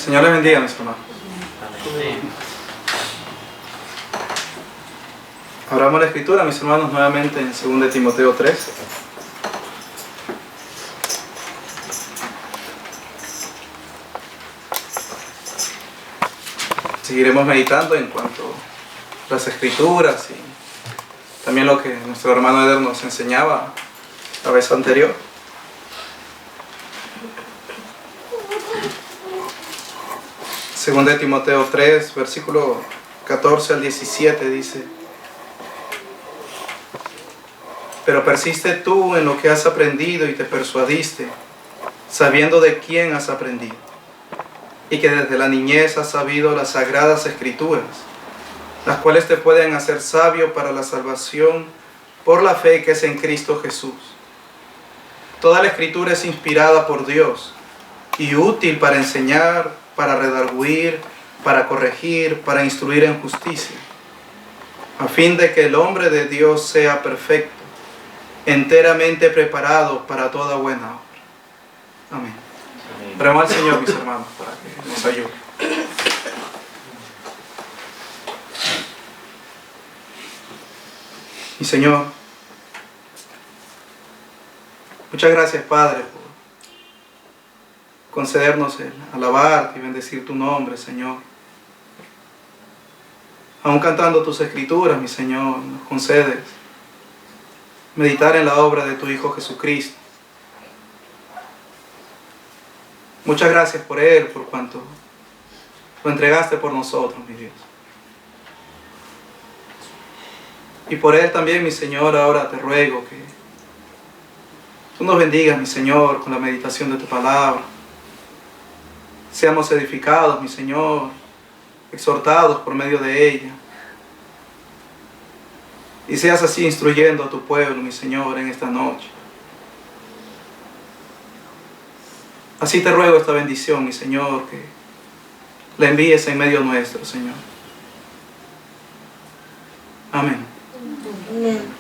Señor les bendiga, mis hermanos. Abramos la escritura, mis hermanos, nuevamente en 2 Timoteo 3. Seguiremos meditando en cuanto a las escrituras y también lo que nuestro hermano Eder nos enseñaba la vez anterior. Segunda de Timoteo 3, versículo 14 al 17 dice: Pero persiste tú en lo que has aprendido y te persuadiste, sabiendo de quién has aprendido, y que desde la niñez has sabido las sagradas escrituras, las cuales te pueden hacer sabio para la salvación por la fe que es en Cristo Jesús. Toda la escritura es inspirada por Dios y útil para enseñar, para redarguir, para corregir, para instruir en justicia, a fin de que el hombre de Dios sea perfecto, enteramente preparado para toda buena obra. Amén. Oremos al Señor, mis hermanos, para que nos ayude. Mi Señor, muchas gracias, Padre, por concedernos el alabarte y bendecir tu nombre, Señor. Aún cantando tus escrituras, mi Señor, nos concedes meditar en la obra de tu Hijo Jesucristo. Muchas gracias por Él, por cuanto lo entregaste por nosotros, mi Dios. Y por Él también, mi Señor, ahora te ruego que tú nos bendigas, mi Señor, con la meditación de tu palabra. Seamos edificados, mi Señor, exhortados por medio de ella. Y seas así instruyendo a tu pueblo, mi Señor, en esta noche. Así te ruego esta bendición, mi Señor, que la envíes en medio nuestro, Señor. Amén. Amén.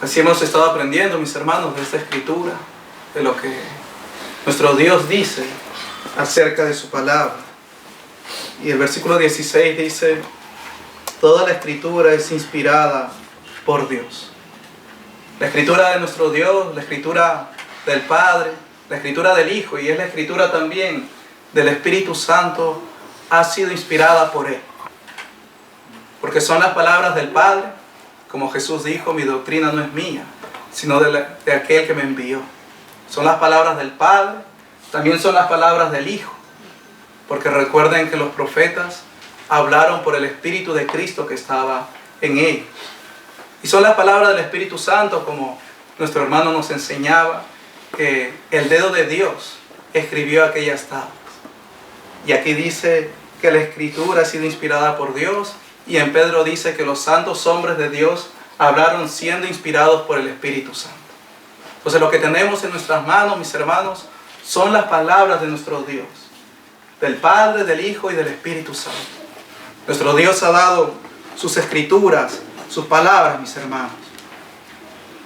Así hemos estado aprendiendo, mis hermanos, de esta escritura, de lo que nuestro Dios dice acerca de su palabra. Y el versículo 16 dice: toda la escritura es inspirada por Dios. La escritura de nuestro Dios, la escritura del Padre, la escritura del Hijo y es la escritura también del Espíritu Santo, ha sido inspirada por Él. Porque son las palabras del Padre, como Jesús dijo: mi doctrina no es mía, sino de aquel que me envió. Son las palabras del Padre, también son las palabras del Hijo. Porque recuerden que los profetas hablaron por el Espíritu de Cristo que estaba en ellos. Y son las palabras del Espíritu Santo, como nuestro hermano nos enseñaba, que el dedo de Dios escribió aquellas tablas. Y aquí dice que la Escritura ha sido inspirada por Dios, y en Pedro dice que los santos hombres de Dios hablaron siendo inspirados por el Espíritu Santo. Entonces lo que tenemos en nuestras manos, mis hermanos, son las palabras de nuestro Dios, del Padre, del Hijo y del Espíritu Santo. Nuestro Dios ha dado sus escrituras, sus palabras, mis hermanos.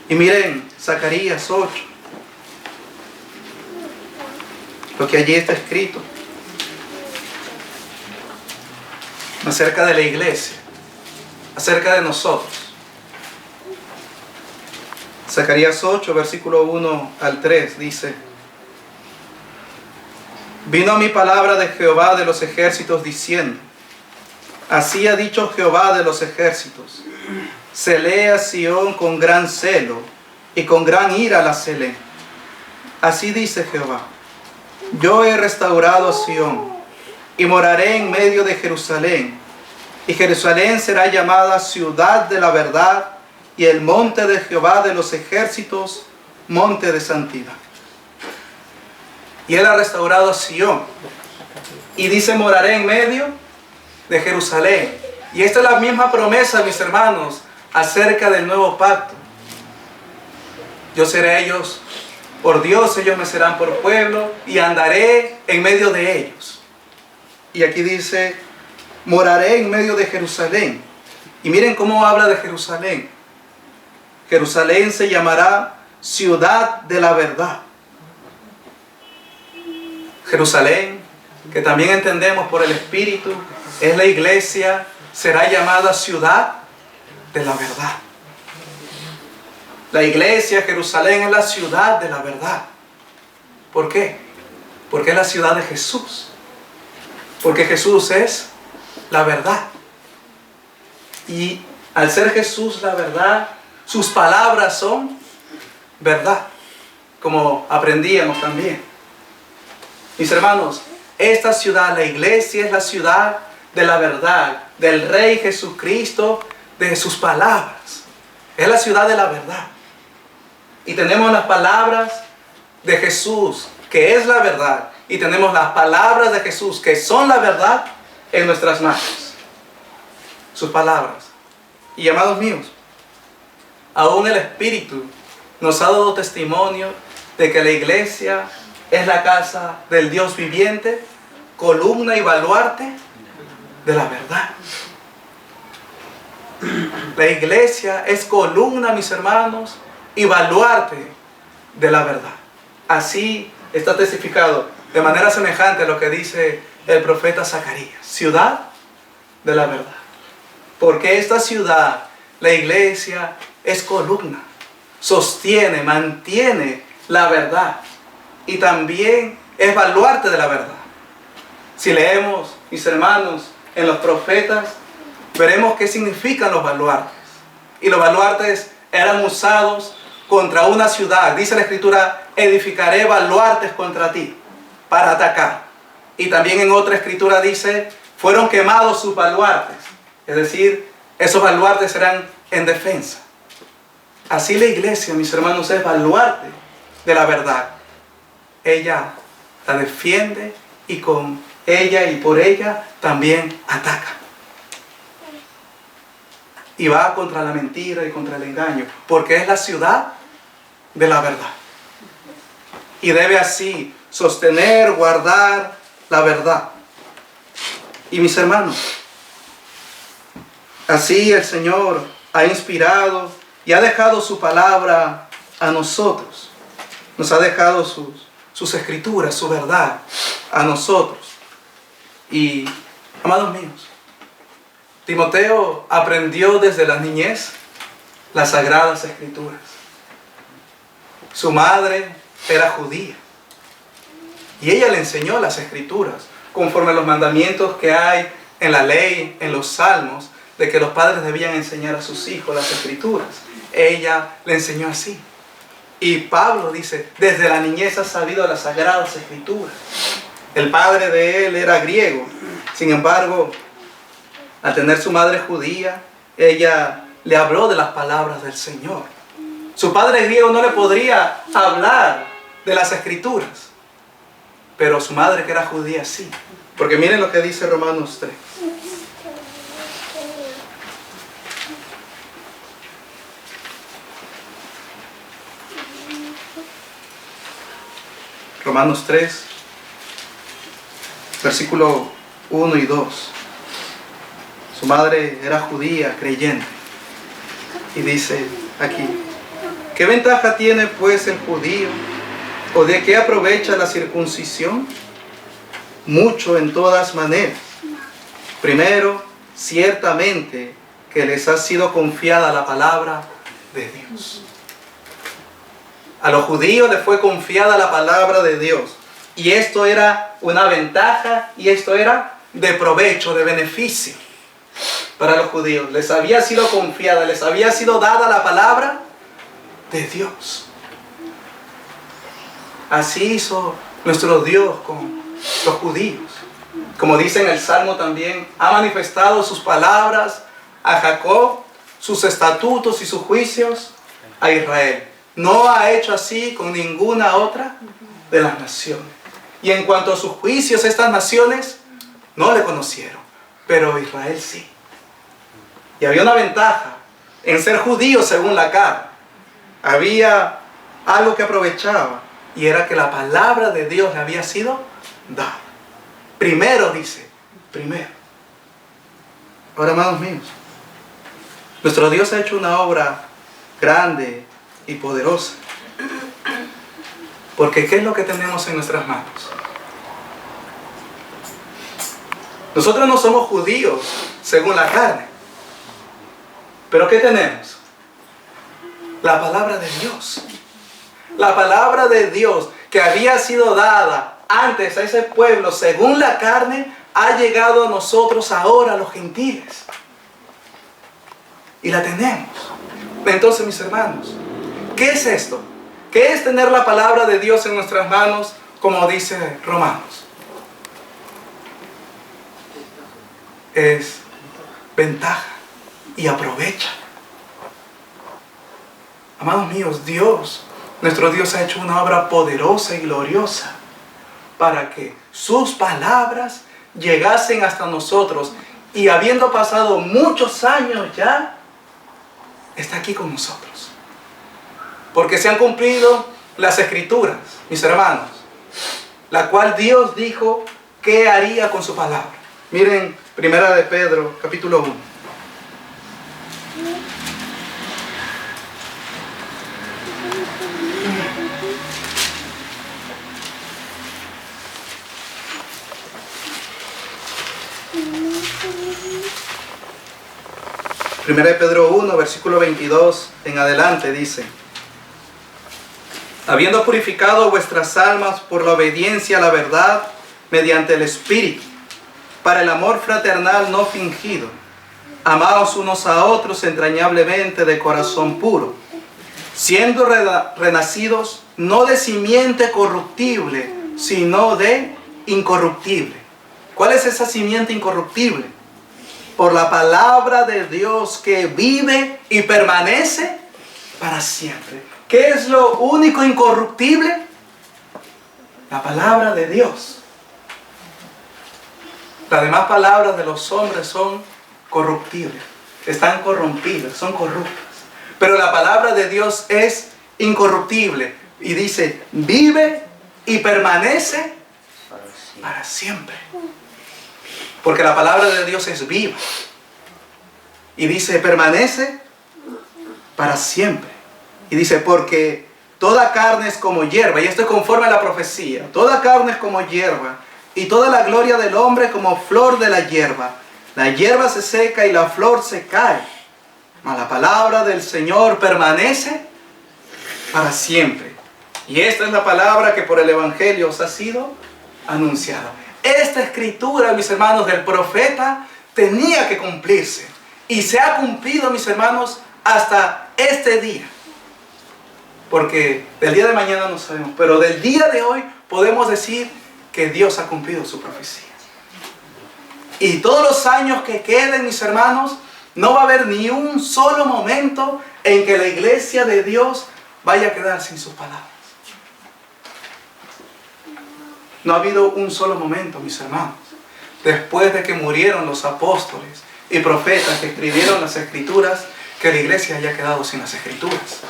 Y miren, Zacarías 8, lo que allí está escrito acerca de la iglesia, acerca de nosotros. Zacarías 8, versículo 1 al 3 dice: vino a mi palabra de Jehová de los ejércitos diciendo: así ha dicho Jehová de los ejércitos, celé a Sión con gran celo, y con gran ira la celé. Así dice Jehová: yo he restaurado a Sión, y moraré en medio de Jerusalén, y Jerusalén será llamada ciudad de la verdad, y el monte de Jehová de los ejércitos, monte de santidad. Y Él ha restaurado a Sión, y dice: moraré en medio de Jerusalén. Y esta es la misma promesa, mis hermanos, acerca del nuevo pacto. Yo seré ellos por Dios, ellos me serán por pueblo, y andaré en medio de ellos. Y aquí dice: moraré en medio de Jerusalén. Y miren cómo habla de Jerusalén. Jerusalén se llamará ciudad de la verdad. Jerusalén, que también entendemos por el Espíritu, es la iglesia, será llamada ciudad de la verdad. La iglesia, Jerusalén, es la ciudad de la verdad. ¿Por qué? Porque es la ciudad de Jesús. Porque Jesús es la verdad. Y al ser Jesús la verdad, sus palabras son verdad, como aprendíamos también. Mis hermanos, esta ciudad, la iglesia, es la ciudad de la verdad, del Rey Jesucristo, de sus palabras. Es la ciudad de la verdad. Y tenemos las palabras de Jesús, que es la verdad. Y tenemos las palabras de Jesús, que son la verdad, en nuestras manos. Sus palabras. Y amados míos, aún el Espíritu nos ha dado testimonio de que la iglesia es la casa del Dios viviente, columna y baluarte de la verdad. La iglesia es columna, mis hermanos, y baluarte de la verdad. Así está testificado de manera semejante a lo que dice el profeta Zacarías. Ciudad de la verdad. Porque esta ciudad, la iglesia, es columna, sostiene, mantiene la verdad y también es baluarte de la verdad. Si leemos, mis hermanos, en los profetas, veremos qué significan los baluartes. Y los baluartes eran usados contra una ciudad. Dice la Escritura, edificaré baluartes contra ti para atacar. Y también en otra Escritura dice, fueron quemados sus baluartes. Es decir, esos baluartes eran en defensa. Así la iglesia, mis hermanos, es baluarte de la verdad. Ella la defiende y con ella y por ella también ataca. Y va contra la mentira y contra el engaño, porque es la ciudad de la verdad. Y debe así sostener, guardar la verdad. Y mis hermanos, así el Señor ha inspirado y ha dejado su palabra a nosotros. Nos ha dejado sus escrituras, su verdad a nosotros. Y, amados míos, Timoteo aprendió desde la niñez las sagradas escrituras. Su madre era judía y ella le enseñó las escrituras conforme a los mandamientos que hay en la ley, en los salmos, de que los padres debían enseñar a sus hijos las escrituras. Ella le enseñó así. Y Pablo dice, desde la niñez ha sabido las sagradas escrituras. El padre de él era griego. Sin embargo, al tener su madre judía, ella le habló de las palabras del Señor. Su padre griego no le podría hablar de las escrituras, pero su madre, que era judía, sí. Porque miren lo que dice Romanos 3. Romanos 3, versículo 1 y 2. Su madre era judía, creyente. Y dice aquí, ¿qué ventaja tiene pues el judío? ¿O de qué aprovecha la circuncisión? Mucho en todas maneras. Primero, ciertamente que les ha sido confiada la palabra de Dios. A los judíos les fue confiada la palabra de Dios. Y esto era una ventaja y esto era de provecho, de beneficio para los judíos. Les había sido confiada, les había sido dada la palabra de Dios. Así hizo nuestro Dios con los judíos. Como dice en el Salmo también, ha manifestado sus palabras a Jacob, sus estatutos y sus juicios a Israel. No ha hecho así con ninguna otra de las naciones. Y en cuanto a sus juicios, estas naciones no le conocieron, pero Israel sí. Y había una ventaja en ser judío según la carne. Había algo que aprovechaba, y era que la palabra de Dios le había sido dada. Primero dice, primero. Ahora, hermanos míos, nuestro Dios ha hecho una obra grande y poderosa. Porque ¿qué es lo que tenemos en nuestras manos? Nosotros no somos judíos según la carne. ¿Pero qué tenemos? La palabra de Dios. La palabra de Dios que había sido dada antes a ese pueblo según la carne, ha llegado a nosotros ahora, los gentiles. Y la tenemos. Entonces, mis hermanos, ¿qué es esto? ¿Qué es tener la palabra de Dios en nuestras manos, como dice Romanos? Es ventaja y aprovecha. Amados míos, Dios, nuestro Dios ha hecho una obra poderosa y gloriosa para que sus palabras llegasen hasta nosotros, y habiendo pasado muchos años ya, está aquí con nosotros. Porque se han cumplido las Escrituras, mis hermanos, la cual Dios dijo que haría con su palabra. Miren, Primera de Pedro, capítulo 1. Primera de Pedro 1, versículo 22 en adelante dice: habiendo purificado vuestras almas por la obediencia a la verdad mediante el Espíritu, para el amor fraternal no fingido, amaos unos a otros entrañablemente de corazón puro, siendo renacidos no de simiente corruptible, sino de incorruptible. ¿Cuál es esa simiente incorruptible? Por la palabra de Dios que vive y permanece para siempre. ¿Qué es lo único incorruptible? La palabra de Dios. Las demás palabras de los hombres son corruptibles, están corrompidas, son corruptas. Pero la palabra de Dios es incorruptible y dice, vive y permanece para siempre. Porque la palabra de Dios es viva. Y dice, permanece para siempre. Y dice, porque toda carne es como hierba. Y esto es conforme a la profecía. Toda carne es como hierba. Y toda la gloria del hombre como flor de la hierba. La hierba se seca y la flor se cae. Mas la palabra del Señor permanece para siempre. Y esta es la palabra que por el Evangelio os ha sido anunciada. Esta escritura, mis hermanos, del profeta tenía que cumplirse. Y se ha cumplido, mis hermanos, hasta este día. Porque del día de mañana no sabemos. Pero del día de hoy podemos decir que Dios ha cumplido su profecía. Y todos los años que queden, mis hermanos, no va a haber ni un solo momento en que la iglesia de Dios vaya a quedar sin sus palabras. No ha habido un solo momento, mis hermanos, después de que murieron los apóstoles y profetas que escribieron las Escrituras, que la iglesia haya quedado sin las Escrituras.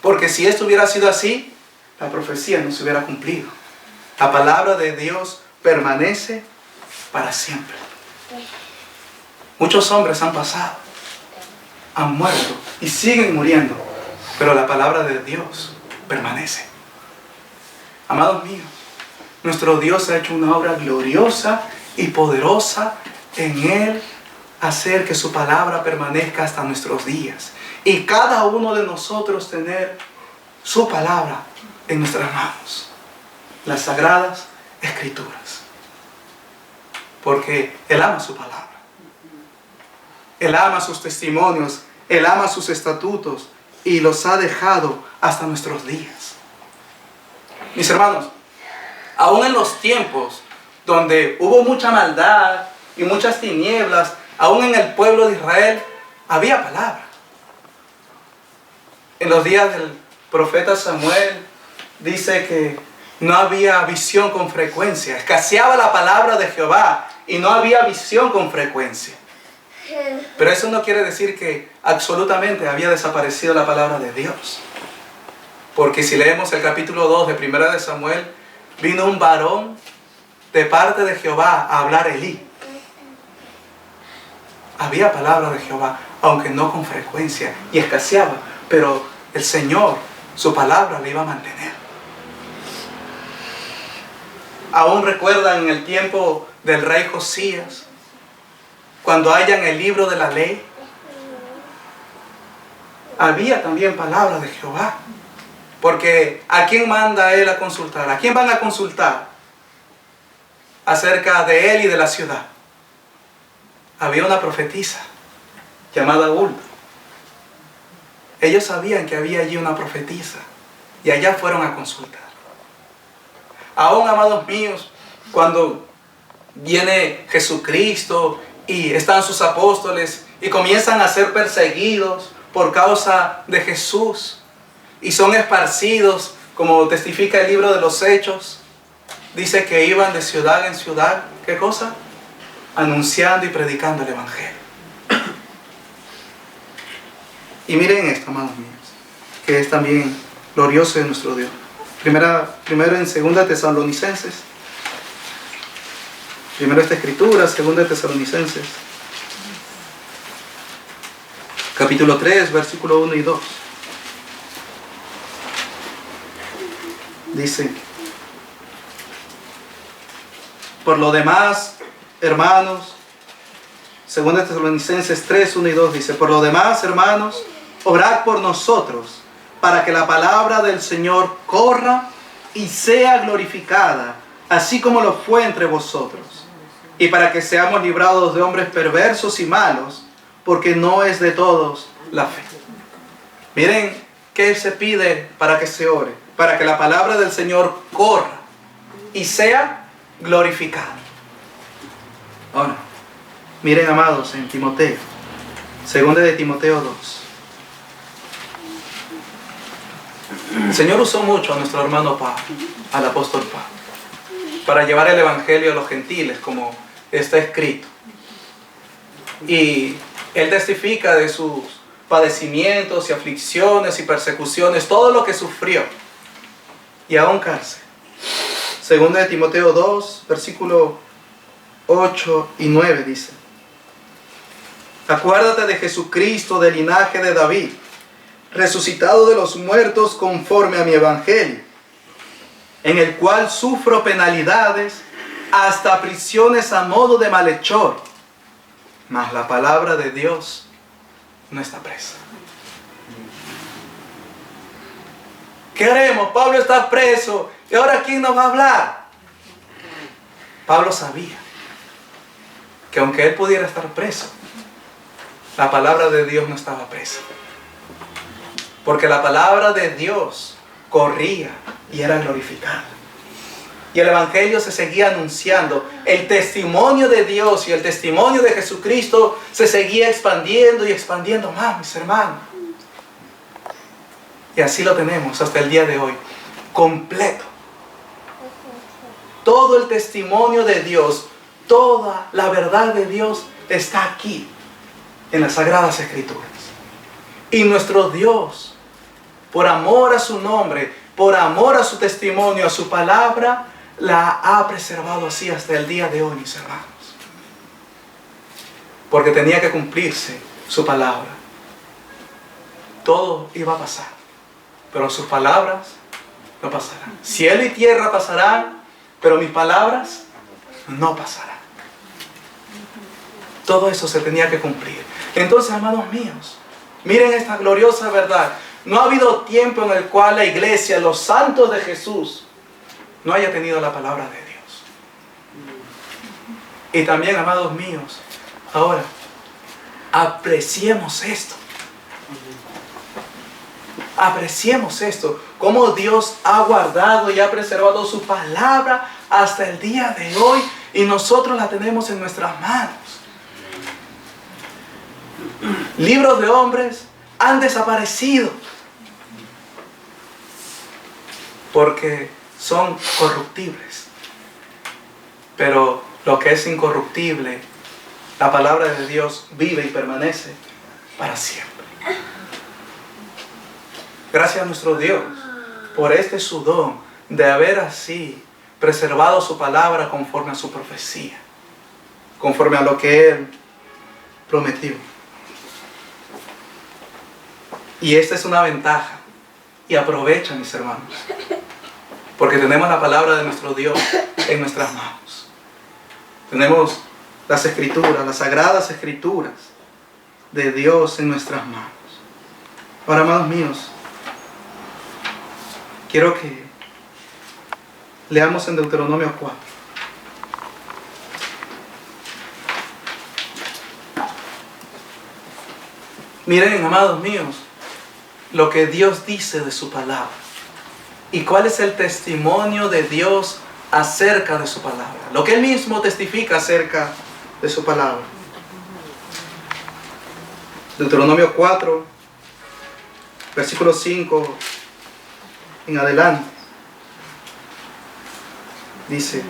Porque si esto hubiera sido así, la profecía no se hubiera cumplido. La palabra de Dios permanece para siempre. Muchos hombres han pasado, han muerto y siguen muriendo, pero la palabra de Dios permanece. Amados míos, nuestro Dios ha hecho una obra gloriosa y poderosa en Él, hacer que su palabra permanezca hasta nuestros días. Y cada uno de nosotros tener su palabra en nuestras manos. Las sagradas Escrituras. Porque Él ama su palabra. Él ama sus testimonios. Él ama sus estatutos. Y los ha dejado hasta nuestros días. Mis hermanos, aún en los tiempos donde hubo mucha maldad y muchas tinieblas, aún en el pueblo de Israel había palabra. En los días del profeta Samuel dice que no había visión con frecuencia. Escaseaba la palabra de Jehová y no había visión con frecuencia. Pero eso no quiere decir que absolutamente había desaparecido la palabra de Dios. Porque si leemos el capítulo 2 de Primera de Samuel, vino un varón de parte de Jehová a hablar a Elí. Había palabra de Jehová, aunque no con frecuencia, y escaseaba. pero el Señor, su palabra le iba a mantener. Aún recuerdan en el tiempo del rey Josías, cuando hallan el libro de la ley, había también palabra de Jehová. Porque ¿a quién manda él a consultar? ¿A quién van a consultar acerca de él y de la ciudad? Había una profetisa llamada Hulda. Ellos sabían que había allí una profetisa y allá fueron a consultar. Aún, amados míos, cuando viene Jesucristo y están sus apóstoles y comienzan a ser perseguidos por causa de Jesús y son esparcidos, como testifica el libro de los Hechos, dice que iban de ciudad en ciudad, ¿qué cosa? Anunciando y predicando el Evangelio. Y miren esto, amados míos, que es también glorioso de nuestro Dios. Primero en 2 Tesalonicenses. Primero esta escritura, 2 Tesalonicenses. Capítulo 3, versículo 1 y 2. Dice: por lo demás, hermanos, 2 Tesalonicenses 3, 1 y 2 dice: por lo demás, hermanos, orad por nosotros, para que la palabra del Señor corra y sea glorificada, así como lo fue entre vosotros, y para que seamos librados de hombres perversos y malos, porque no es de todos la fe. Miren qué se pide para que se ore: para que la palabra del Señor corra y sea glorificada. Ahora, miren, amados, en Timoteo, 2 de Timoteo 2. El Señor usó mucho a nuestro hermano Pablo, al apóstol Pablo, para llevar el Evangelio a los gentiles, como está escrito. Y él testifica de sus padecimientos y aflicciones y persecuciones, todo lo que sufrió, y aún cárcel. 2 de Timoteo 2, versículo 8 y 9 dice: acuérdate de Jesucristo, del linaje de David, resucitado de los muertos conforme a mi evangelio, en el cual sufro penalidades, hasta prisiones a modo de malhechor, mas la palabra de Dios no está presa. ¿Qué haremos? Pablo está preso, y ahora ¿quién nos va a hablar? Pablo sabía que aunque él pudiera estar preso, la palabra de Dios no estaba presa. Porque la palabra de Dios corría y era glorificada. Y el Evangelio se seguía anunciando. El testimonio de Dios y el testimonio de Jesucristo se seguía expandiendo y expandiendo más, mis hermanos. Y así lo tenemos hasta el día de hoy, completo. Todo el testimonio de Dios, toda la verdad de Dios está aquí, en las Sagradas Escrituras. Y nuestro Dios, por amor a su nombre, por amor a su testimonio, a su palabra, la ha preservado así hasta el día de hoy, mis hermanos. Porque tenía que cumplirse su palabra. Todo iba a pasar, pero sus palabras no pasarán. Cielo y tierra pasarán, pero mis palabras no pasarán. Todo eso se tenía que cumplir. Entonces, hermanos míos, miren esta gloriosa verdad. No ha habido tiempo en el cual la iglesia, los santos de Jesús, no haya tenido la palabra de Dios. Y también, amados míos, ahora, apreciemos esto. Apreciemos esto. Cómo Dios ha guardado y ha preservado su palabra hasta el día de hoy. Y nosotros la tenemos en nuestras manos. Libros de hombres han desaparecido. Porque son corruptibles. Pero lo que es incorruptible, la palabra de Dios vive y permanece para siempre. Gracias a nuestro Dios por este su don de haber así preservado su palabra conforme a su profecía, conforme a lo que Él prometió. Y esta es una ventaja. Y aprovecha, mis hermanos. Porque tenemos la palabra de nuestro Dios en nuestras manos. Tenemos las escrituras, las sagradas escrituras de Dios en nuestras manos. Ahora, amados míos, quiero que leamos en Deuteronomio 4. Miren, amados míos, lo que Dios dice de su palabra. ¿Y cuál es el testimonio de Dios acerca de su palabra? Lo que Él mismo testifica acerca de su palabra. Deuteronomio 4, versículo 5 en adelante. Dice: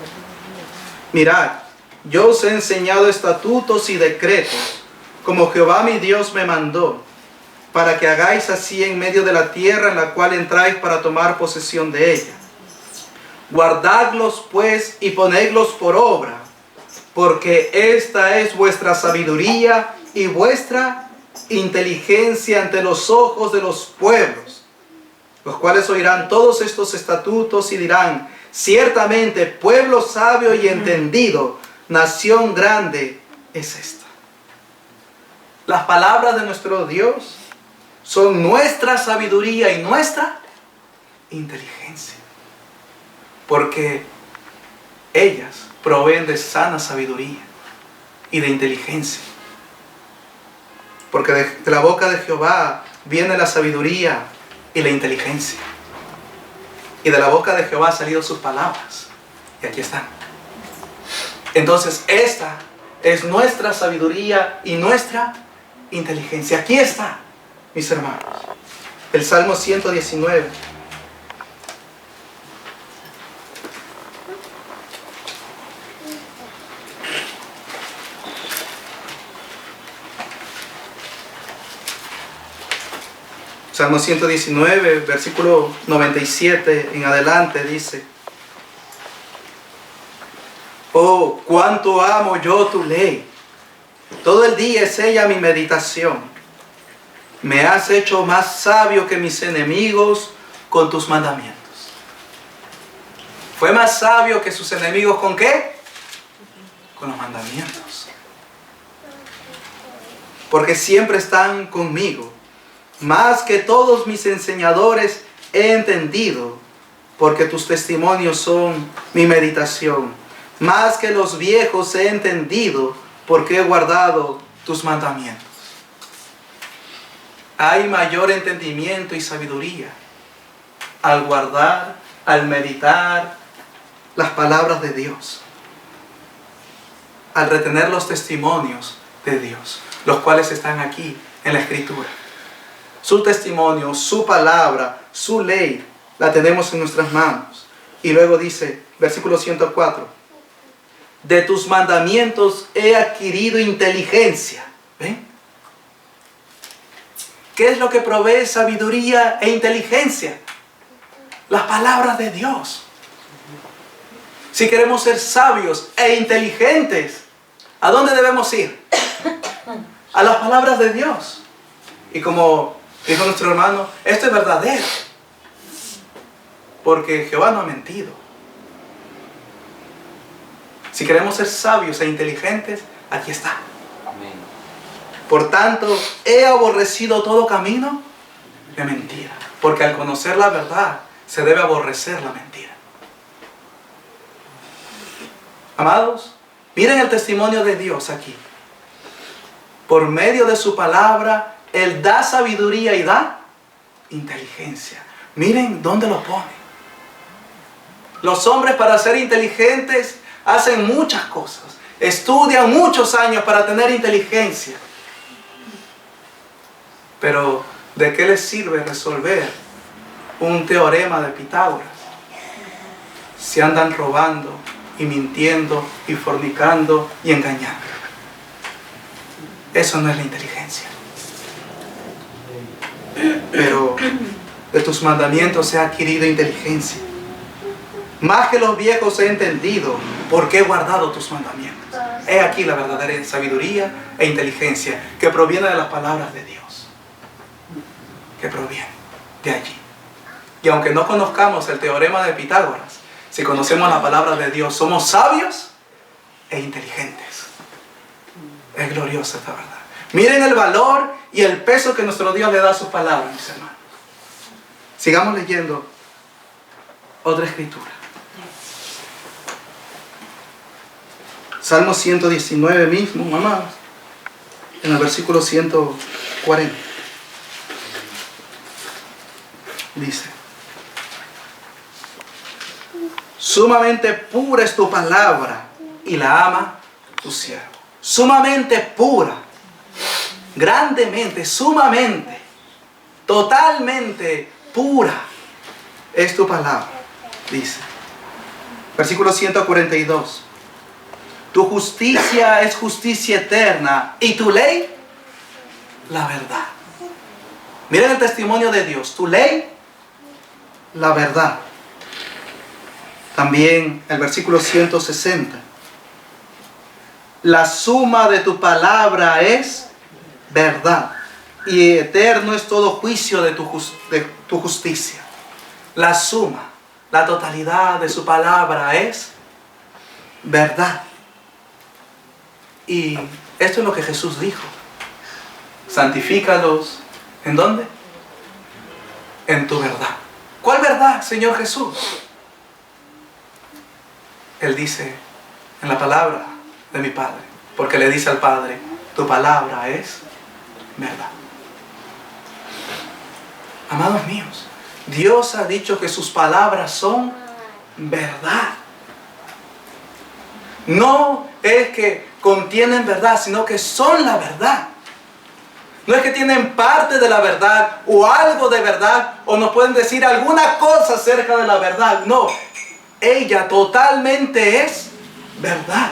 mirad, yo os he enseñado estatutos y decretos, como Jehová mi Dios me mandó, para que hagáis así en medio de la tierra en la cual entráis para tomar posesión de ella. Guardadlos pues y ponedlos por obra, porque esta es vuestra sabiduría y vuestra inteligencia ante los ojos de los pueblos, los cuales oirán todos estos estatutos y dirán: ciertamente pueblo sabio y entendido, nación grande es esta. Las palabras de nuestro Dios son nuestra sabiduría y nuestra inteligencia, porque ellas proveen de sana sabiduría y de inteligencia. Porque de la boca de Jehová viene la sabiduría y la inteligencia. Y de la boca de Jehová han salido sus palabras. Y aquí están. Entonces esta es nuestra sabiduría y nuestra inteligencia. Aquí está, mis hermanos. El Salmo 119. Salmo 119, versículo 97 en adelante dice: oh, cuánto amo yo tu ley. Todo el día es ella mi meditación. Me has hecho más sabio que mis enemigos con tus mandamientos. Fue más sabio que sus enemigos ¿con qué? Con los mandamientos. Porque siempre están conmigo. Más que todos mis enseñadores he entendido, porque tus testimonios son mi meditación. Más que los viejos he entendido, porque he guardado tus mandamientos. Hay mayor entendimiento y sabiduría al guardar, al meditar las palabras de Dios, al retener los testimonios de Dios, los cuales están aquí en la Escritura. Su testimonio, su palabra, su ley, la tenemos en nuestras manos. Y luego dice, versículo 104, de tus mandamientos he adquirido inteligencia. ¿Ven? ¿Qué es lo que provee sabiduría e inteligencia? Las palabras de Dios. Si queremos ser sabios e inteligentes, ¿a dónde debemos ir? A las palabras de Dios. Y como dijo nuestro hermano, esto es verdadero, porque Jehová no ha mentido. Si queremos ser sabios e inteligentes, aquí está. Amén. Por tanto, he aborrecido todo camino de mentira, porque al conocer la verdad, se debe aborrecer la mentira. Amados, miren el testimonio de Dios aquí. Por medio de su palabra, Él da sabiduría y da inteligencia. Miren dónde lo pone. Los hombres, para ser inteligentes, hacen muchas cosas. Estudian muchos años para tener inteligencia. Pero, ¿de qué les sirve resolver un teorema de Pitágoras si andan robando y mintiendo y fornicando y engañando? Eso no es la inteligencia. Pero de tus mandamientos he adquirido inteligencia. Más que los viejos he entendido, porque he guardado tus mandamientos. He aquí la verdadera sabiduría e inteligencia que proviene de las palabras de Dios. que proviene de allí. Y aunque no conozcamos el teorema de Pitágoras, si conocemos la palabra de Dios, somos sabios e inteligentes. Es gloriosa esta verdad. Miren el valor y el peso que nuestro Dios le da a sus palabras, mis hermanos. Sigamos leyendo otra escritura. Salmo 119 mismo, amados, en el versículo 140. Dice: sumamente pura es tu palabra y la ama tu siervo. Sumamente pura, grandemente, sumamente, totalmente pura es tu palabra, dice. Versículo 142. Tu justicia es justicia eterna y tu ley, la verdad. Miren el testimonio de Dios. Tu ley, la verdad. También el versículo 160. La suma de tu palabra es verdad y eterno es todo juicio de tu justicia. La suma, la totalidad de su palabra es verdad. Y esto es lo que Jesús dijo. Santifícalos. ¿En dónde? En tu verdad. ¿Cuál verdad, Señor Jesús? Él dice, en la palabra de mi Padre. Porque le dice al Padre, tu palabra es verdad. Amados míos, Dios ha dicho que sus palabras son verdad. No es que contienen verdad, sino que son la verdad. No es que tienen parte de la verdad o algo de verdad o nos pueden decir alguna cosa acerca de la verdad. No, ella totalmente es verdad.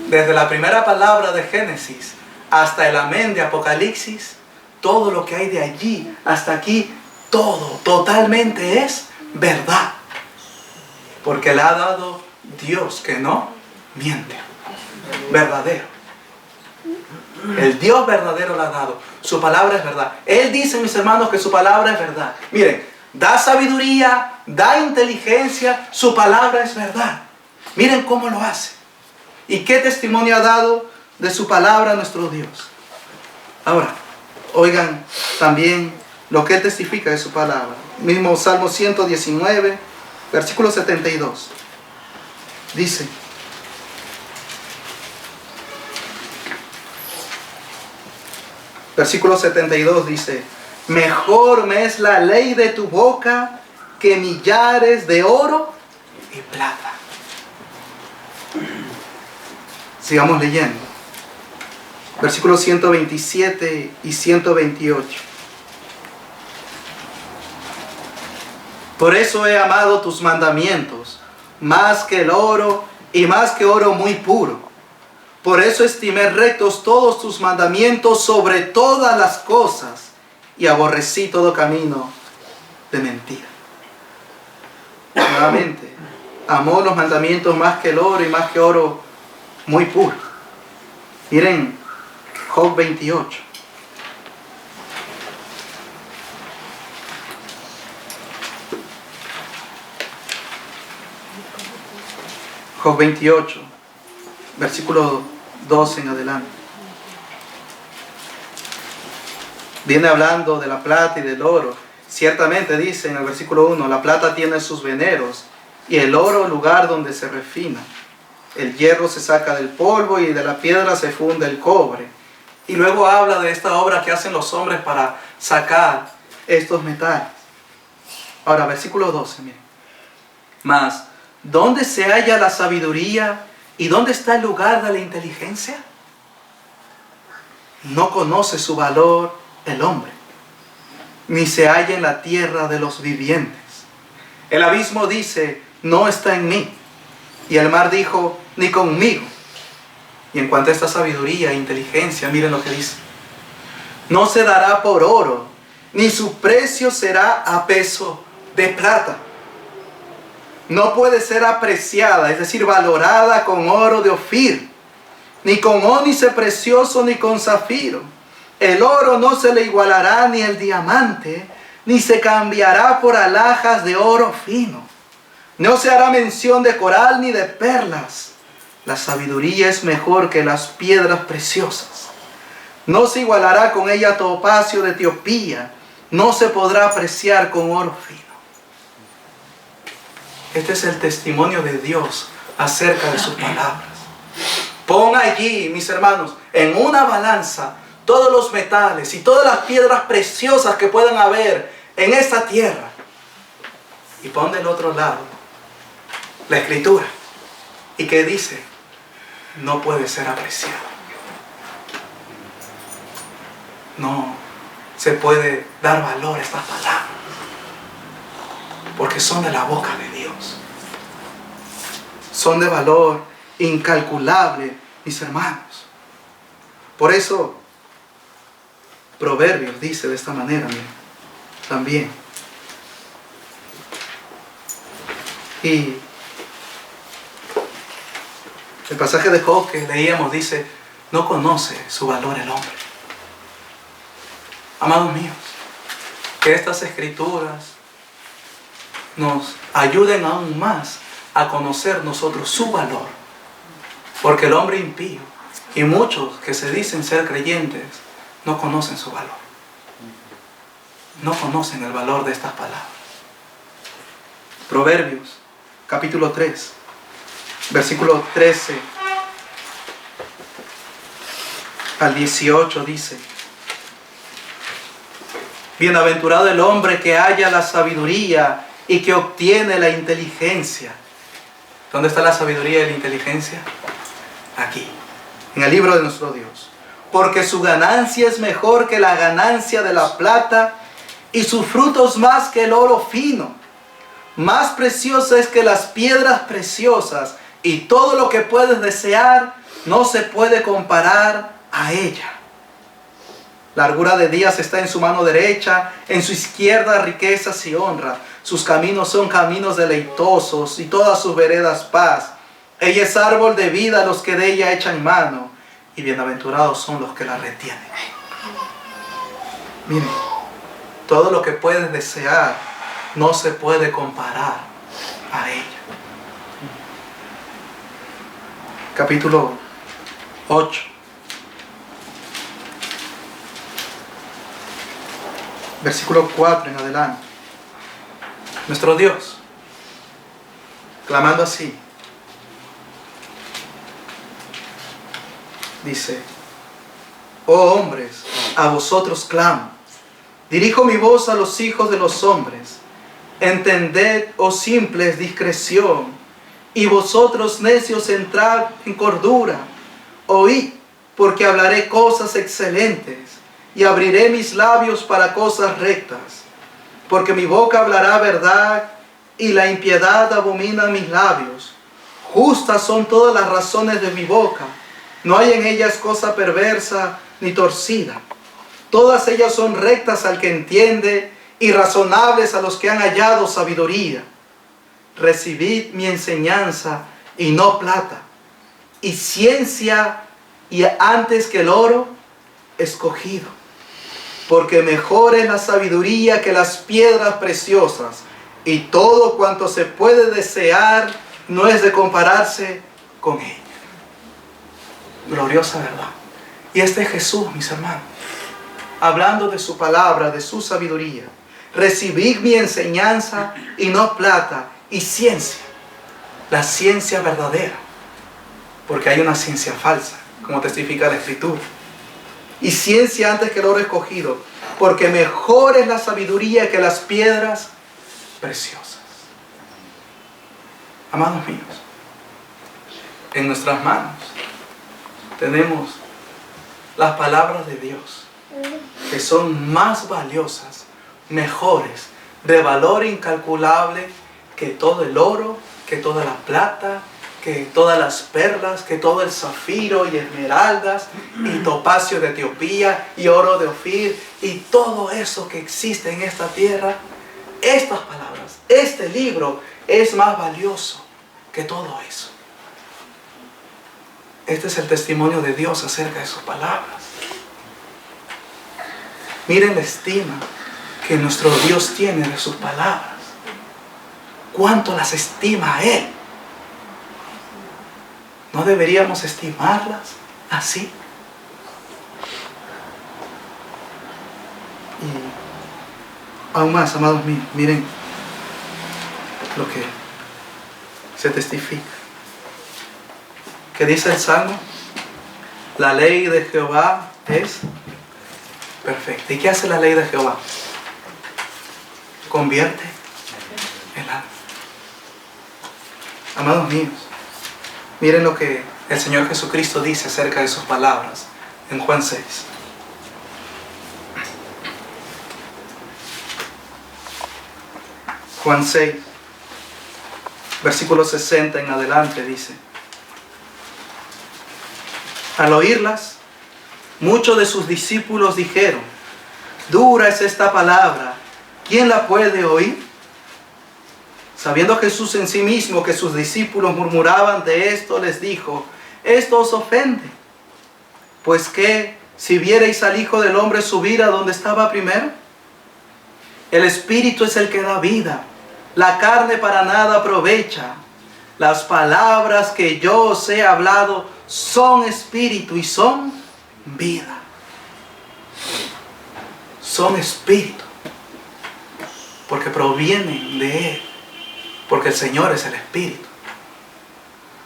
Desde la primera palabra de Génesis hasta el amén de Apocalipsis, todo lo que hay de allí hasta aquí, todo totalmente es verdad. Porque le ha dado Dios que no miente. Verdadero. El Dios verdadero le ha dado. Su palabra es verdad. Él dice, mis hermanos, que su palabra es verdad. Miren, da sabiduría, da inteligencia, su palabra es verdad. Miren cómo lo hace. ¿Y qué testimonio ha dado de su palabra nuestro Dios? Ahora, oigan también lo que Él testifica de su palabra. Mismo Salmo 119, versículo 72. Dice: versículo 72 dice: mejor me es la ley de tu boca que millares de oro y plata. Sigamos leyendo. Versículos 127 y 128. Por eso he amado tus mandamientos, más que el oro y más que oro muy puro. Por eso estimé rectos todos tus mandamientos sobre todas las cosas y aborrecí todo camino de mentira. Nuevamente, amó los mandamientos más que el oro y más que oro muy puro. Miren, Job 28. Job 28, versículo 12 en adelante. Viene hablando de la plata y del oro. Ciertamente dice en el versículo 1, la plata tiene sus veneros y el oro lugar donde se refina. El hierro se saca del polvo y de la piedra se funde el cobre. Y luego habla de esta obra que hacen los hombres para sacar estos metales. Ahora, versículo 12, miren. Mas, ¿dónde se halla la sabiduría y dónde está el lugar de la inteligencia? No conoce su valor el hombre, ni se halla en la tierra de los vivientes. El abismo dice, no está en mí. Y el mar dijo, ni conmigo. Y en cuanto a esta sabiduría e inteligencia, miren lo que dice. No se dará por oro, ni su precio será a peso de plata. No puede ser apreciada, es decir, valorada con oro de Ofir, ni con ónice precioso, ni con zafiro. El oro no se le igualará ni el diamante, ni se cambiará por alhajas de oro fino. No se hará mención de coral ni de perlas. La sabiduría es mejor que las piedras preciosas. No se igualará con ella topacio de Etiopía. No se podrá apreciar con oro fino. Este es el testimonio de Dios acerca de sus palabras. Pon allí, mis hermanos, en una balanza todos los metales y todas las piedras preciosas que puedan haber en esta tierra. Y pon del otro lado la Escritura. ¿Y qué dice? No puede ser apreciado. No se puede dar valor a estas palabras, porque son de la boca de Dios. Son de valor incalculable, mis hermanos. Por eso, Proverbios dice de esta manera, miren, también. Y el pasaje de Job que leíamos dice, no conoce su valor el hombre. Amados míos, que estas escrituras nos ayuden aún más a conocer nosotros su valor. Porque el hombre impío y muchos que se dicen ser creyentes no conocen su valor. No conocen el valor de estas palabras. Proverbios, capítulo 3, versículo 13 al 18 dice: Bienaventurado el hombre que halla la sabiduría y que obtiene la inteligencia. ¿Dónde está la sabiduría y la inteligencia? Aquí, en el libro de nuestro Dios. Porque su ganancia es mejor que la ganancia de la plata y sus frutos más que el oro fino. Más preciosa es que las piedras preciosas, y todo lo que puedes desear no se puede comparar a ella. Largura de días está en su mano derecha, en su izquierda riquezas y honra. Sus caminos son caminos deleitosos y todas sus veredas paz. Ella es árbol de vida a los que de ella echan mano, y bienaventurados son los que la retienen. Miren, todo lo que puedes desear no se puede comparar a ella. Capítulo 8. Versículo 4 en adelante. Nuestro Dios, clamando así, dice: Oh hombres, a vosotros clamo. Dirijo mi voz a los hijos de los hombres. Entended, oh simples, discreción. Y vosotros necios, entrad en cordura. Oíd, porque hablaré cosas excelentes. Y abriré mis labios para cosas rectas. Porque mi boca hablará verdad, y la impiedad abomina mis labios. Justas son todas las razones de mi boca. No hay en ellas cosa perversa ni torcida. Todas ellas son rectas al que entiende, y razonables a los que han hallado sabiduría. Recibid mi enseñanza, y no plata, y ciencia, y antes que el oro, escogido. Porque mejor es la sabiduría que las piedras preciosas, y todo cuanto se puede desear no es de compararse con ella. Gloriosa verdad. Y este es Jesús, mis hermanos, hablando de su palabra, de su sabiduría. Recibid mi enseñanza, y no plata, y ciencia, la ciencia verdadera, porque hay una ciencia falsa, como testifica la Escritura. Y ciencia antes que el oro escogido, porque mejor es la sabiduría que las piedras preciosas. Amados míos, en nuestras manos tenemos las palabras de Dios, que son más valiosas, mejores, de valor incalculable que todo el oro, que toda la plata, que todas las perlas, que todo el zafiro y esmeraldas y topacio de Etiopía y oro de Ofir y todo eso que existe en esta tierra. Estas palabras, este libro es más valioso que todo eso. Este es el testimonio de Dios acerca de sus palabras. Miren la estima que nuestro Dios tiene de sus palabras. ¿Cuánto las estima Él? ¿No deberíamos estimarlas así? Y aún más, amados míos, miren lo que se testifica. ¿Qué dice el Salmo? La ley de Jehová es perfecta. ¿Y qué hace la ley de Jehová? Convierte el alma. Amados míos, miren lo que el Señor Jesucristo dice acerca de sus palabras en Juan 6. Juan 6, versículo 60 en adelante dice: al oírlas, muchos de sus discípulos dijeron: dura es esta palabra, ¿quién la puede oír? Sabiendo Jesús en sí mismo que sus discípulos murmuraban de esto, les dijo: esto os ofende. Pues que si vierais al Hijo del Hombre subir a donde estaba primero, el Espíritu es el que da vida, la carne para nada aprovecha. Las palabras que yo os he hablado son espíritu y son vida. Son espíritu, porque provienen de Él, porque el Señor es el Espíritu.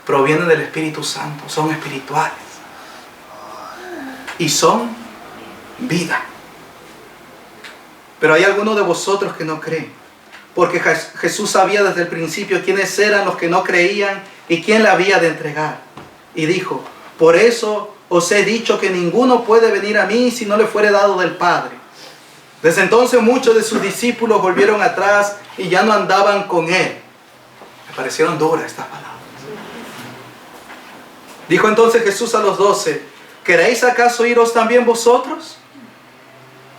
Provienen del Espíritu Santo, son espirituales y son vida. Pero hay algunos de vosotros que no creen, porque Jesús sabía desde el principio quiénes eran los que no creían y quién le había de entregar. Y dijo: por eso os he dicho que ninguno puede venir a mí si no le fuere dado del Padre. Desde entonces muchos de sus discípulos volvieron atrás y ya no andaban con Él. Me parecieron duras estas palabras. Dijo entonces Jesús a los 12: ¿queréis acaso iros también vosotros?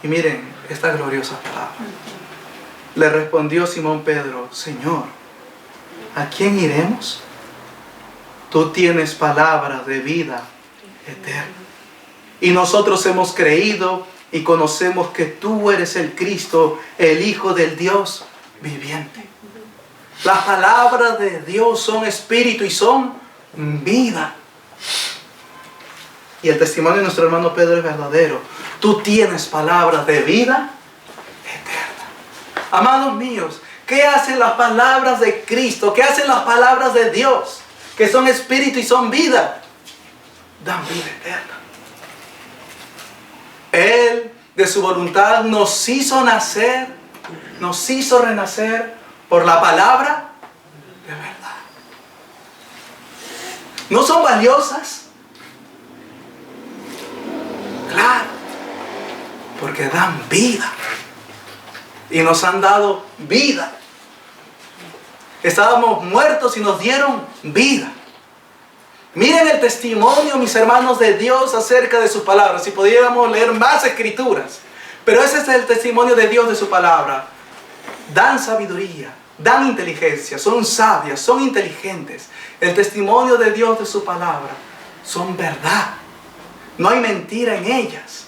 Y miren estas gloriosas palabras. Le respondió Simón Pedro: Señor, ¿a quién iremos? Tú tienes palabras de vida eterna. Y nosotros hemos creído y conocemos que tú eres el Cristo, el Hijo del Dios viviente. Las palabras de Dios son espíritu y son vida. Y el testimonio de nuestro hermano Pedro es verdadero. Tú tienes palabras de vida eterna. Amados míos, ¿qué hacen las palabras de Cristo? ¿Qué hacen las palabras de Dios? Que son espíritu y son vida. Dan vida eterna. Él, de su voluntad, nos hizo nacer, nos hizo renacer por la palabra de verdad. ¿No son valiosas? Claro, porque dan vida. Y nos han dado vida. Estábamos muertos y nos dieron vida. Miren el testimonio, mis hermanos, de Dios acerca de sus palabras. Si pudiéramos leer más escrituras. Pero ese es el testimonio de Dios de su palabra. Dan sabiduría, dan inteligencia, son sabias, son inteligentes. El testimonio de Dios de su palabra son verdad. No hay mentira en ellas.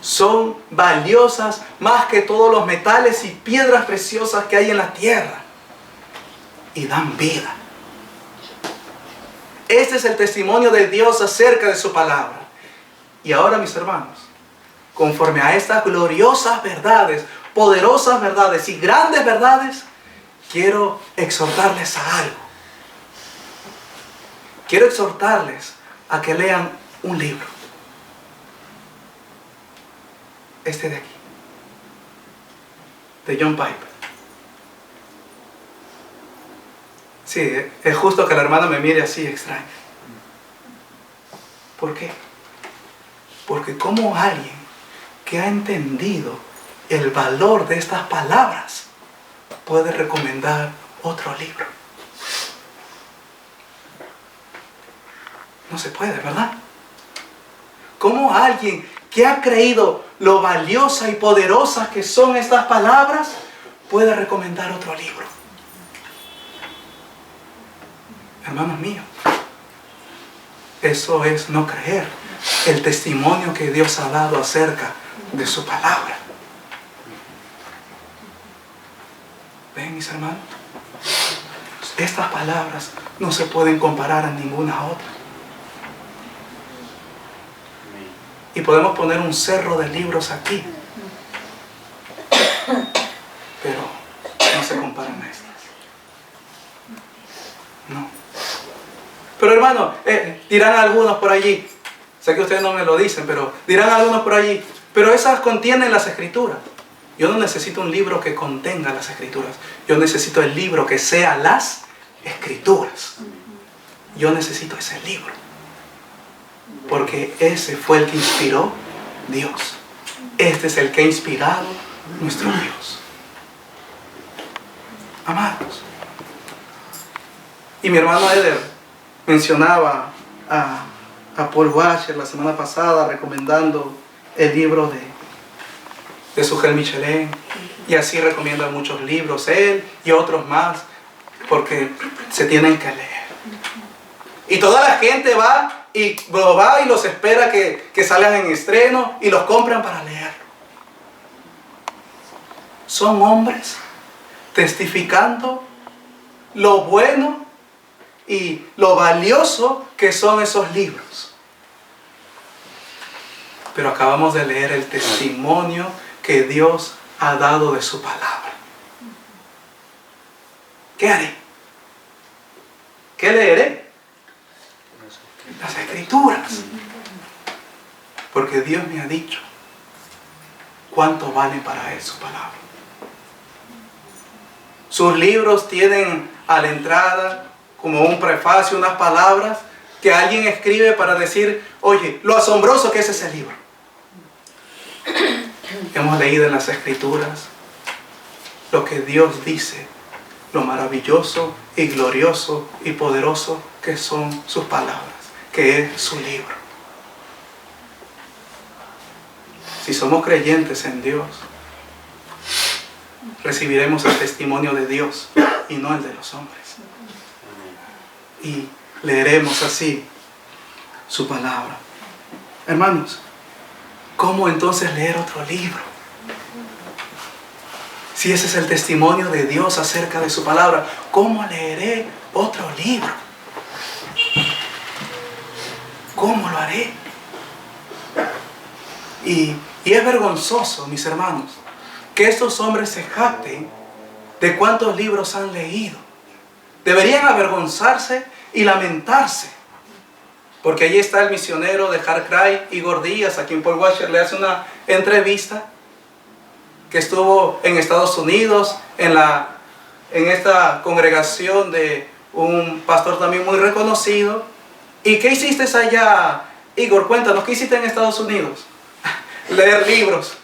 Son valiosas más que todos los metales y piedras preciosas que hay en la tierra. Y dan vida. Este es el testimonio de Dios acerca de su palabra. Y ahora, mis hermanos, conforme a estas gloriosas verdades, poderosas verdades y grandes verdades, quiero exhortarles a algo. Quiero exhortarles a que lean un libro. Este de aquí. De John Piper. Sí, es justo que la hermana me mire así extraña. ¿Por qué? Porque como alguien que ha entendido el valor de estas palabras puede recomendar otro libro. No se puede, ¿verdad? ¿Cómo alguien que ha creído lo valiosa y poderosa que son estas palabras puede recomendar otro libro? Hermanos míos, eso es no creer el testimonio que Dios ha dado acerca de su palabra. ¿Ven, mis hermanos? Estas palabras no se pueden comparar a ninguna otra. Y podemos poner un cerro de libros aquí, pero no se comparan a estas. No. Pero hermano, dirán algunos por allí, sé que ustedes no me lo dicen, pero dirán algunos por allí, pero esas contienen las escrituras. Yo no necesito un libro que contenga las escrituras. Yo necesito el libro que sea las escrituras. Yo necesito ese libro. Porque ese fue el que inspiró Dios. Este es el que ha inspirado nuestro Dios. Amados. Y mi hermano Eder mencionaba a Paul Washer la semana pasada recomendando el libro de Sujel Michelén, y así recomienda muchos libros él y otros más, porque se tienen que leer. Y toda la gente va y los espera que salgan en estreno y los compran para leerlo. Son hombres testificando lo bueno y lo valioso que son esos libros. Pero acabamos de leer el testimonio que Dios ha dado de su palabra. ¿Qué haré? ¿Qué leeré? Las escrituras. Porque Dios me ha dicho cuánto vale para Él su palabra. Sus libros tienen a la entrada como un prefacio, unas palabras que alguien escribe para decir, oye, lo asombroso que es ese libro. Hemos leído en las escrituras lo que Dios dice, lo maravilloso y glorioso y poderoso que son sus palabras, que es su libro. Si somos creyentes en Dios, recibiremos el testimonio de Dios y no el de los hombres. Y leeremos así su palabra. Hermanos, ¿cómo entonces leer otro libro? Si ese es el testimonio de Dios acerca de su palabra, ¿cómo leeré otro libro? ¿Cómo lo haré? Y es vergonzoso, mis hermanos, que estos hombres se jacten de cuántos libros han leído. Deberían avergonzarse y lamentarse. Porque allí está el misionero de Harcray, Igor Díaz, a quien Paul Washer le hace una entrevista, que estuvo en Estados Unidos, en esta congregación de un pastor también muy reconocido. ¿Y qué hiciste allá, Igor? Cuéntanos, ¿qué hiciste en Estados Unidos? Leer libros.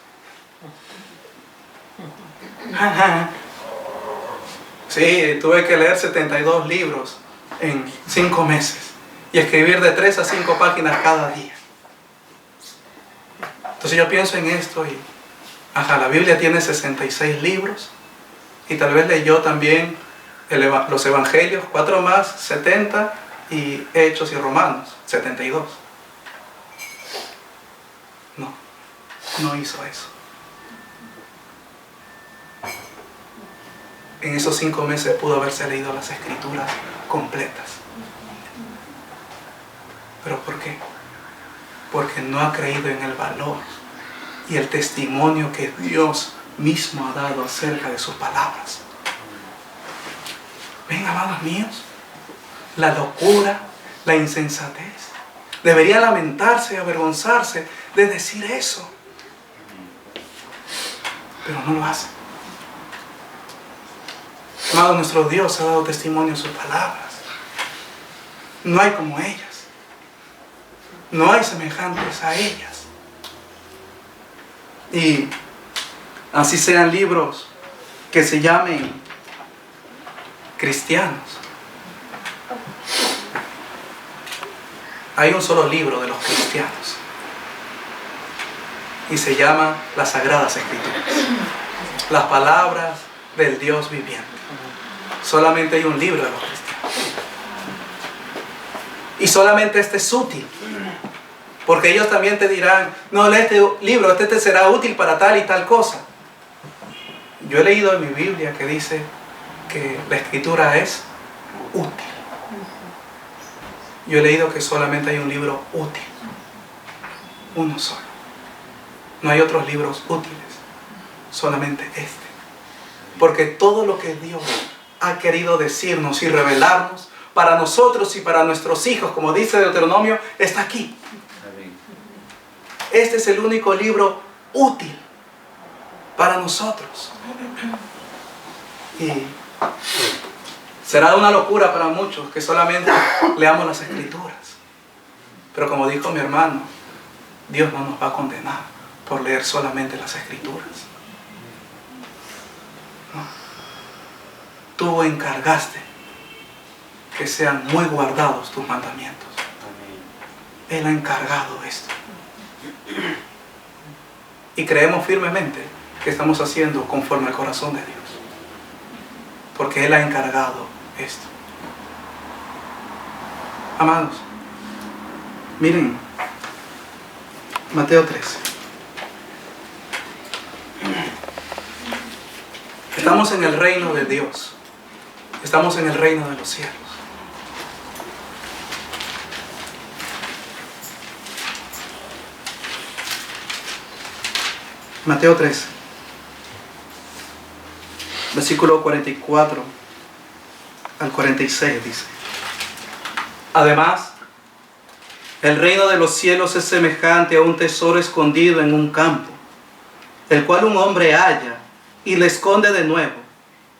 Sí, tuve que leer 72 libros en 5 meses y escribir de 3 a 5 páginas cada día. Entonces yo pienso en esto y la Biblia tiene 66 libros y tal vez leyó también los evangelios, 4 más, 70, y Hechos y Romanos, 72. No hizo eso. En esos 5 meses pudo haberse leído las escrituras completas. ¿Pero por qué? Porque no ha creído en el valor y el testimonio que Dios mismo ha dado acerca de sus palabras. Ven, amados míos, la locura, la insensatez. Debería lamentarse y avergonzarse de decir eso. Pero no lo hace. Amado, nuestro Dios ha dado testimonio de sus palabras. No hay como ellas. No hay semejantes a ellas. Y así sean libros que se llamen cristianos. Hay un solo libro de los cristianos y se llama las Sagradas Escrituras, las palabras del Dios viviente. Solamente hay un libro de los cristianos y solamente este es útil Porque ellos también te dirán, no, lee este libro, este te será útil para tal y tal cosa. Yo he leído en mi Biblia que dice que la escritura es útil. Yo he leído que solamente hay un libro útil. Uno solo. No hay otros libros útiles. Solamente este. Porque todo lo que Dios ha querido decirnos y revelarnos para nosotros y para nuestros hijos, como dice Deuteronomio, está aquí. Este es el único libro útil para nosotros. Y será una locura para muchos que solamente leamos las Escrituras. Pero como dijo mi hermano, Dios no nos va a condenar por leer solamente las Escrituras. No. Tú encargaste que sean muy guardados tus mandamientos. Él ha encargado esto. Y creemos firmemente que estamos haciendo conforme al corazón de Dios. Porque Él ha encargado esto. Amados, miren, Mateo 13. Estamos en el reino de Dios. Estamos en el reino de los cielos. Mateo 13, versículo 44 al 46 dice: Además, el reino de los cielos es semejante a un tesoro escondido en un campo, el cual un hombre halla y le esconde de nuevo,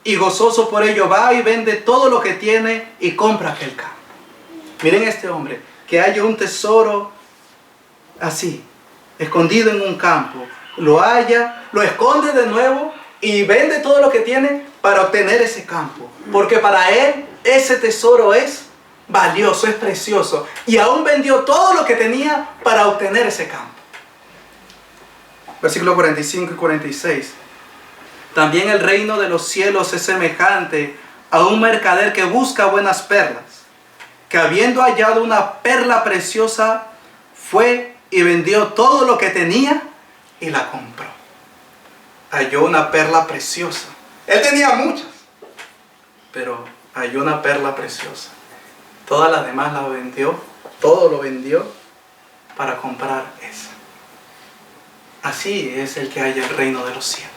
y gozoso por ello va y vende todo lo que tiene y compra aquel campo. Miren este hombre que halla un tesoro así, escondido en un campo, lo halla, lo esconde de nuevo y vende todo lo que tiene para obtener ese campo. Porque para él ese tesoro es valioso, es precioso. Y aún vendió todo lo que tenía para obtener ese campo. Versículos 45 y 46. También el reino de los cielos es semejante a un mercader que busca buenas perlas, que habiendo hallado una perla preciosa, fue y vendió todo lo que tenía y la compró. Halló una perla preciosa. Él tenía muchas, pero halló una perla preciosa. Todas las demás la vendió, todo lo vendió para comprar esa. Así es el que halla el reino de los cielos.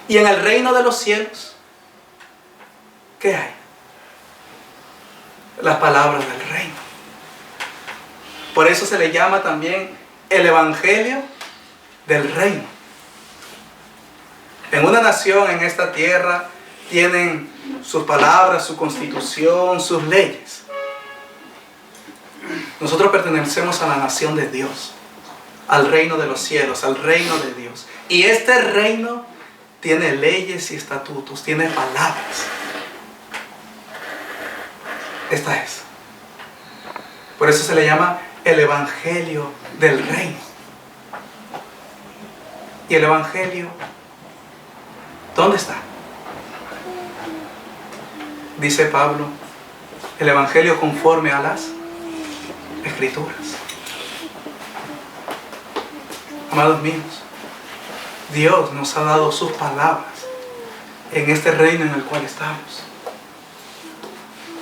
Y en el reino de los cielos, ¿qué hay? Las palabras del reino. Por eso se le llama también el evangelio del reino. En una nación, en esta tierra, tienen sus palabras, su constitución, sus leyes. Nosotros pertenecemos a la nación de Dios, al reino de los cielos, al reino de Dios. Y este reino tiene leyes y estatutos, tiene palabras. Esta es. Por eso se le llama el evangelio del reino. ¿Y el evangelio dónde está? Dice Pablo, el evangelio conforme a las Escrituras. Amados míos, Dios nos ha dado sus palabras en este reino en el cual estamos.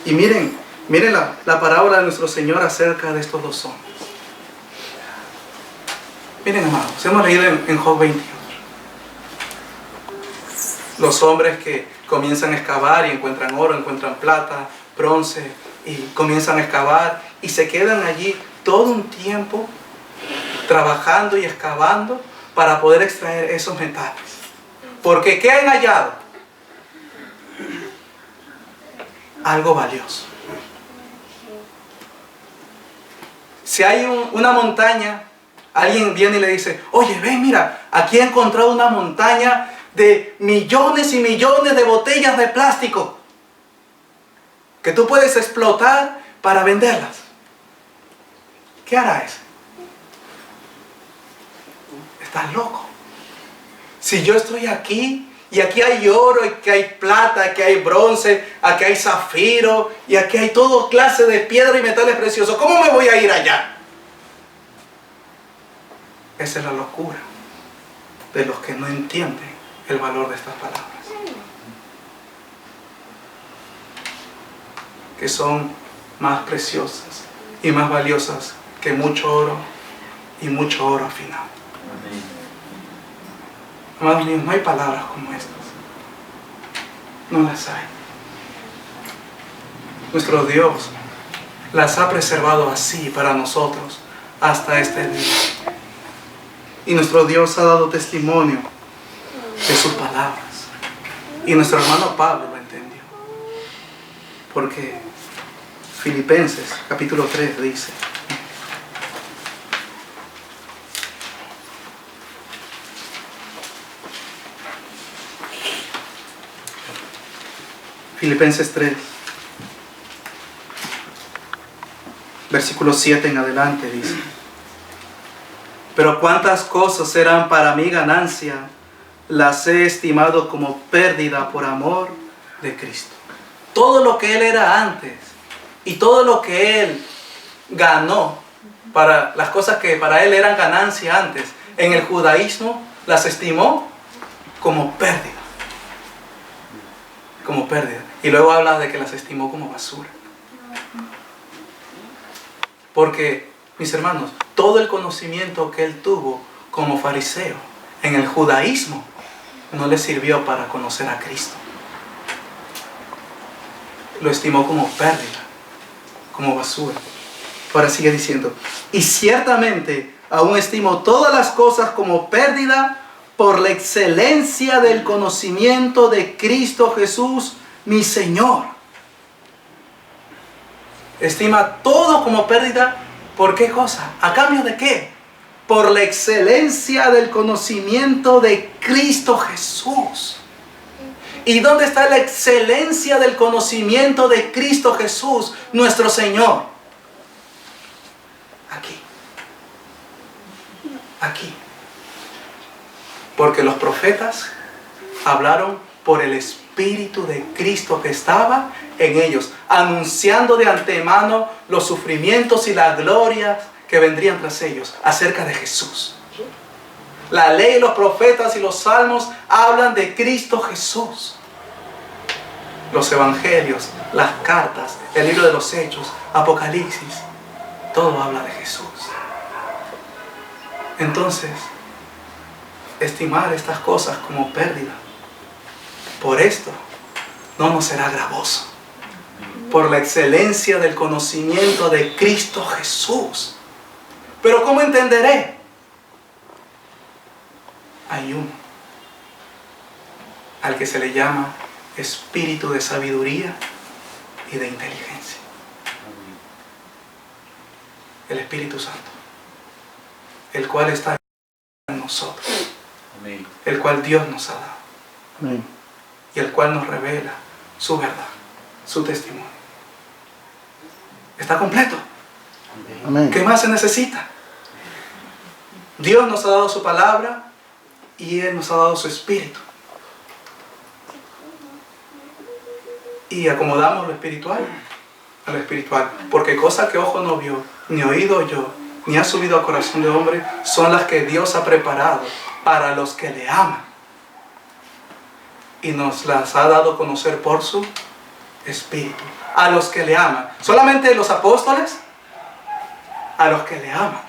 Y miren la parábola de nuestro Señor acerca de estos dos hombres. Miren, amados, hemos leído en Job 28. Los hombres que comienzan a excavar y encuentran oro, encuentran plata, bronce, y comienzan a excavar y se quedan allí todo un tiempo trabajando y excavando para poder extraer esos metales. Porque ¿qué han hallado? Algo valioso. Si hay una montaña, alguien viene y le dice: oye, ven, mira, aquí he encontrado una montaña de millones y millones de botellas de plástico que tú puedes explotar para venderlas. ¿Qué hará ese? Estás loco. Si yo estoy aquí y aquí hay oro, aquí hay plata, aquí hay bronce, aquí hay zafiro y aquí hay toda clase de piedra y metales preciosos, ¿cómo me voy a ir allá? Esa es la locura de los que no entienden el valor de estas palabras, que son más preciosas y más valiosas que mucho oro y mucho oro afinado. Amados míos, no hay palabras como estas. No las hay. Nuestro Dios las ha preservado así para nosotros hasta este día. Y nuestro Dios ha dado testimonio de sus palabras. Y nuestro hermano Pablo lo entendió. Porque Filipenses capítulo 3 dice: Filipenses 3, versículo 7 en adelante dice: pero cuántas cosas eran para mí ganancia, las he estimado como pérdida por amor de Cristo. Todo lo que Él era antes y todo lo que Él ganó, para las cosas que para Él eran ganancia antes, en el judaísmo las estimó como pérdida. Como pérdida. Y luego habla de que las estimó como basura. Porque, mis hermanos, todo el conocimiento que él tuvo como fariseo en el judaísmo no le sirvió para conocer a Cristo. Lo estimó como pérdida, como basura. Ahora sigue diciendo: y ciertamente aún estimo todas las cosas como pérdida por la excelencia del conocimiento de Cristo Jesús, mi Señor. Estima todo como pérdida. ¿Por qué cosa? ¿A cambio de qué? Por la excelencia del conocimiento de Cristo Jesús. ¿Y dónde está la excelencia del conocimiento de Cristo Jesús, nuestro Señor? Aquí. Aquí. Porque los profetas hablaron por el Espíritu de Cristo que estaba en ellos, anunciando de antemano los sufrimientos y las glorias que vendrían tras ellos acerca de Jesús. La ley, los profetas y los salmos hablan de Cristo Jesús. Los evangelios, las cartas, el libro de los Hechos, Apocalipsis, todo habla de Jesús. Entonces, estimar estas cosas como pérdida, por esto no nos será gravoso, por la excelencia del conocimiento de Cristo Jesús. Pero ¿cómo entenderé? Hay uno al que se le llama espíritu de sabiduría y de inteligencia. El Espíritu Santo, el cual está en nosotros, el cual Dios nos ha dado. Amén. Y el cual nos revela su verdad, su testimonio. Está completo. Amén. ¿Qué más se necesita? Dios nos ha dado su palabra y Él nos ha dado su espíritu. Y acomodamos lo espiritual a lo espiritual. Porque cosa que ojo no vio, ni oído oyó, ni ha subido al corazón de hombre, son las que Dios ha preparado para los que le aman. Y nos las ha dado a conocer por su espíritu. A los que le aman. ¿Solamente los apóstoles? A los que le aman.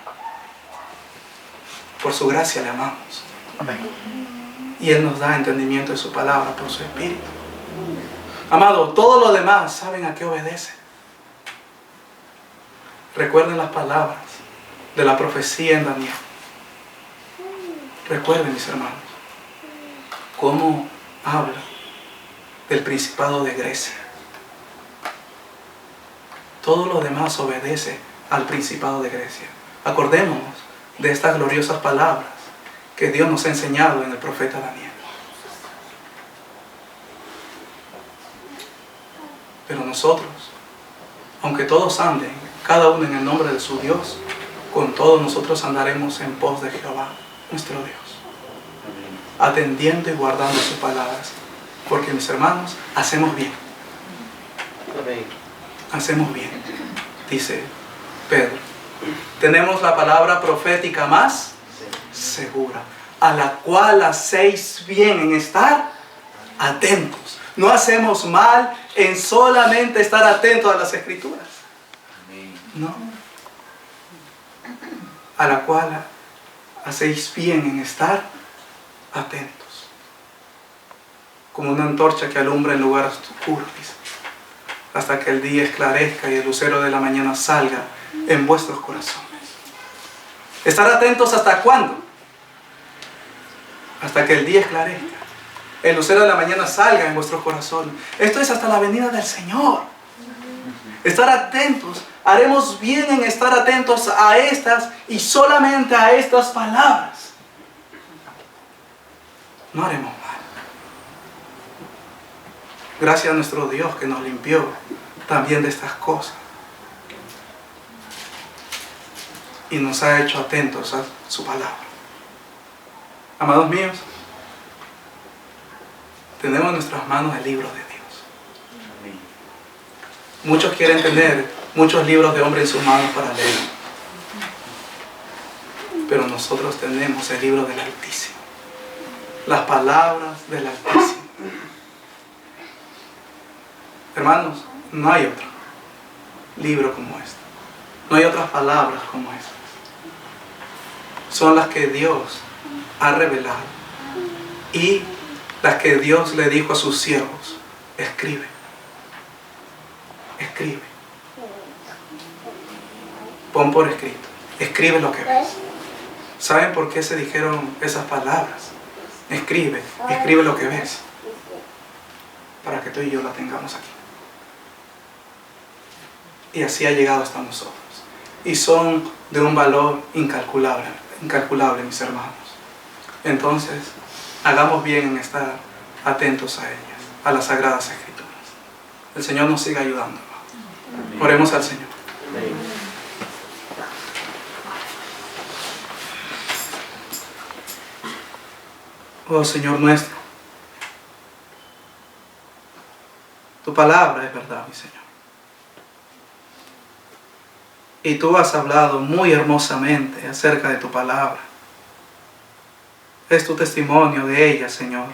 Por su gracia le amamos. Amén. Y Él nos da entendimiento de su palabra por su espíritu. Amado, todo lo demás, ¿saben a qué obedece? Recuerden las palabras de la profecía en Daniel. Recuerden, mis hermanos, cómo habla del Principado de Grecia. Todo lo demás obedece al Principado de Grecia. Acordémonos de estas gloriosas palabras que Dios nos ha enseñado en el profeta Daniel. Pero nosotros, aunque todos anden, cada uno en el nombre de su Dios, con todos nosotros andaremos en pos de Jehová, nuestro Dios, atendiendo y guardando sus palabras, porque mis hermanos, hacemos bien. Hacemos bien, dice Pedro. Tenemos la palabra profética más segura, a la cual hacéis bien en estar atentos. No hacemos mal en solamente estar atentos a las Escrituras. No. A la cual hacéis bien en estar atentos. Como una antorcha que alumbra en lugares oscuros, dice, hasta que el día esclarezca y el lucero de la mañana salga en vuestros corazones. ¿Estar atentos hasta cuándo? Hasta que el día esclarezca, el lucero de la mañana salga en vuestros corazones. Esto es hasta la venida del Señor. Estar atentos. Haremos bien en estar atentos a estas y solamente a estas palabras. No haremos mal. Gracias a nuestro Dios que nos limpió también de estas cosas. Y nos ha hecho atentos a su palabra. Amados míos, tenemos en nuestras manos el libro de Dios. Muchos quieren tener muchos libros de hombre en sus manos para leer. Pero nosotros tenemos el libro del Altísimo. Las palabras del Altísimo. Hermanos, no hay otro libro como este. No hay otras palabras como estas. Son las que Dios ha revelado y las que Dios le dijo a sus siervos: escribe, escribe, pon por escrito, escribe lo que ves. ¿Saben por qué se dijeron esas palabras? Escribe, escribe lo que ves, para que tú y yo la tengamos aquí. Y así ha llegado hasta nosotros, y son de un valor incalculable, mis hermanos. Entonces, hagamos bien en estar atentos a ellas, a las Sagradas Escrituras. El Señor nos siga ayudando, hermano. Oremos al Señor. Amén. Oh Señor nuestro, tu palabra es verdad, mi Señor. Y tú has hablado muy hermosamente acerca de tu palabra. Es tu testimonio de ella, Señor.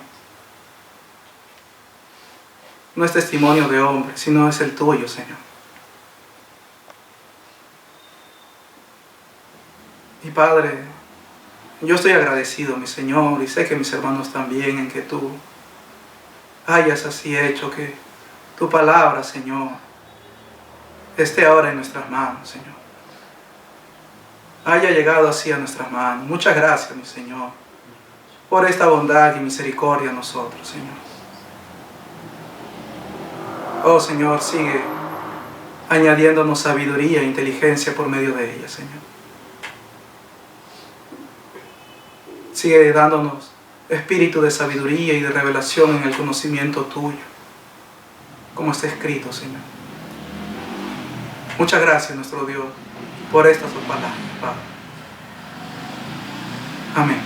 No es testimonio de hombre, sino es el tuyo, Señor. Y Padre, yo estoy agradecido, mi Señor, y sé que mis hermanos también, en que tú hayas así hecho que tu palabra, Señor, esté ahora en nuestras manos, Señor. Haya llegado así a nuestras manos. Muchas gracias, mi Señor, por esta bondad y misericordia a nosotros, Señor. Oh, Señor, sigue añadiéndonos sabiduría e inteligencia por medio de ella, Señor. Sigue dándonos espíritu de sabiduría y de revelación en el conocimiento tuyo, como está escrito, Señor. Muchas gracias, nuestro Dios, por estas palabras, Padre. Amén.